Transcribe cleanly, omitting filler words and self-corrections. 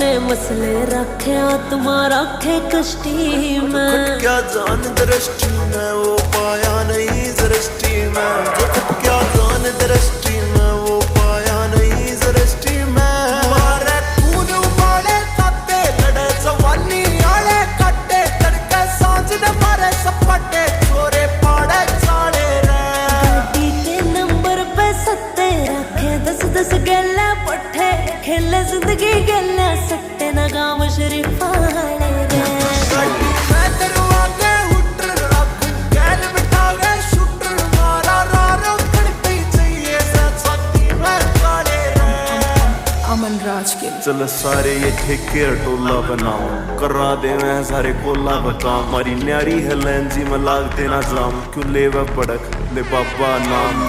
ने मसले रखे तुम्हारा रखे कष्टी में। क्या जान दृष्टि में वो पाया नहीं दृष्टि में, क्या जान दृष्टि में वो पाया नहीं दृष्टि में। मारे खून उबाले ताते लड़े जवानी आले काटे तड़के सांझ ने मारे सपाटे छोरे पाड़े चाड़े रे। गाड़ी के नंबर पे सत्ते रखे 10-10 गल्ला पट्टे खेले जिंदगी गल्ला सट्टे ना गाँव शरीफ वाले रे। चल सारे ये ठेके टोला बनाओ करा दे मैं सारे कोला बता। मारी न्यारी है लैंजी में लाग देना जाम क्यों ले वह पड़क ले बाबा नाम।